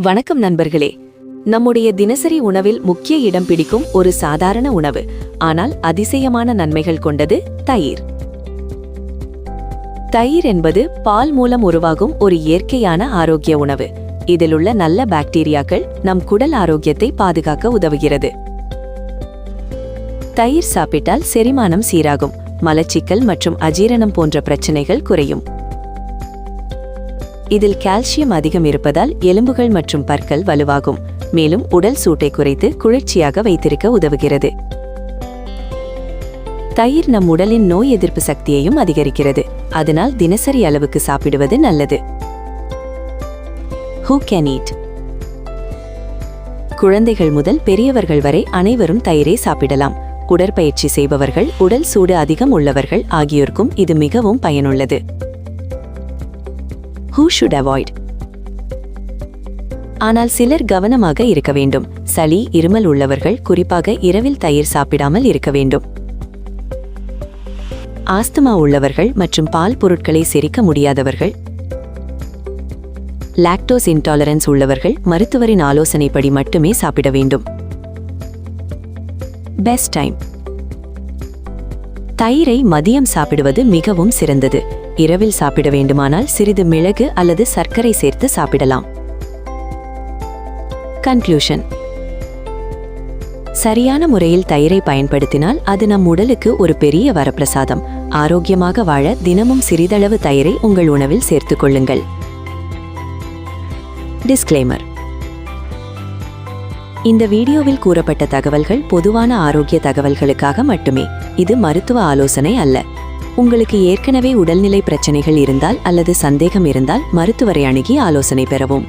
வணக்கம் நண்பர்களே. நம்முடைய தினசரி உணவில் முக்கிய இடம் பிடிக்கும் ஒரு சாதாரண உணவு, ஆனால் அதிசயமான நன்மைகள் கொண்டது தயிர். தயிர் என்பது பால் மூலம் உருவாகும் ஒரு இயற்கையான ஆரோக்கிய உணவு. இதிலுள்ள நல்ல பாக்டீரியாக்கள் நம் குடல் ஆரோக்கியத்தை பாதுகாக்க உதவுகிறது. தயிர் சாப்பிட்டால் செரிமானம் சீராகும், மலச்சிக்கல் மற்றும் அஜீரணம் போன்ற பிரச்சனைகள் குறையும். இதில் கால்சியம் அதிகம் இருப்பதால் எலும்புகள் மற்றும் பற்கள் வலுவாகும், மேலும் உடல் சூட்டை குறைத்து குளிர்ச்சியாக வைத்திருக்க உதவுகிறது. தயிர் நம் உடலின் நோய் எதிர்ப்பு சக்தியையும் அதிகரிக்கிறது, அதனால் தினசரி அளவுக்கு சாப்பிடுவது நல்லது. Who can eat? குழந்தைகள் முதல் பெரியவர்கள் வரை அனைவரும் தயிரை சாப்பிடலாம். உடற்பயிற்சி செய்பவர்கள், உடல் சூடு அதிகம் உள்ளவர்கள் ஆகியோருக்கும் இது மிகவும் பயனுள்ளது. Who should avoid? ஆனால் சிலர் கவனமாக இருக்க வேண்டும். சளி, இருமல் உள்ளவர்கள் குறிப்பாக இரவில் தயிர் சாப்பிடாமல் இருக்க வேண்டும். ஆஸ்துமா உள்ளவர்கள் மற்றும் பால் பொருட்களை செரிக்க முடியாதவர்கள், லாக்டோஸ் இன்டாலரன்ஸ் உள்ளவர்கள் மருத்துவரின் ஆலோசனைப்படி மட்டுமே சாப்பிட வேண்டும். Best time. தயிரை மதியம் சாப்பிடுவது மிகவும் சிறந்தது. இரவில் சாப்பிட வேண்டுமானால் சிறிது மிளகு அல்லது சர்க்கரை சேர்த்து சாப்பிடலாம். கன்க்ளூஷன். சரியான முறையில் தயிரை பயன்படுத்தினால் அது நம் உடலுக்கு ஒரு பெரிய வரப்பிரசாதம். ஆரோக்கியமாக வாழ தினமும் சிறிதளவு தயிரை உங்கள் உணவில் சேர்த்துக் கொள்ளுங்கள். டிஸ்க்ளைமர். இந்த வீடியோவில் கூறப்பட்ட தகவல்கள் பொதுவான ஆரோக்கிய தகவல்களுக்காக மட்டுமே. இது மருத்துவ ஆலோசனை அல்ல. உங்களுக்கு ஏற்கனவே உடல்நிலை பிரச்சனைகள் இருந்தால் அல்லது சந்தேகம் இருந்தால் மருத்துவரை அணுகி ஆலோசனை பெறவும்.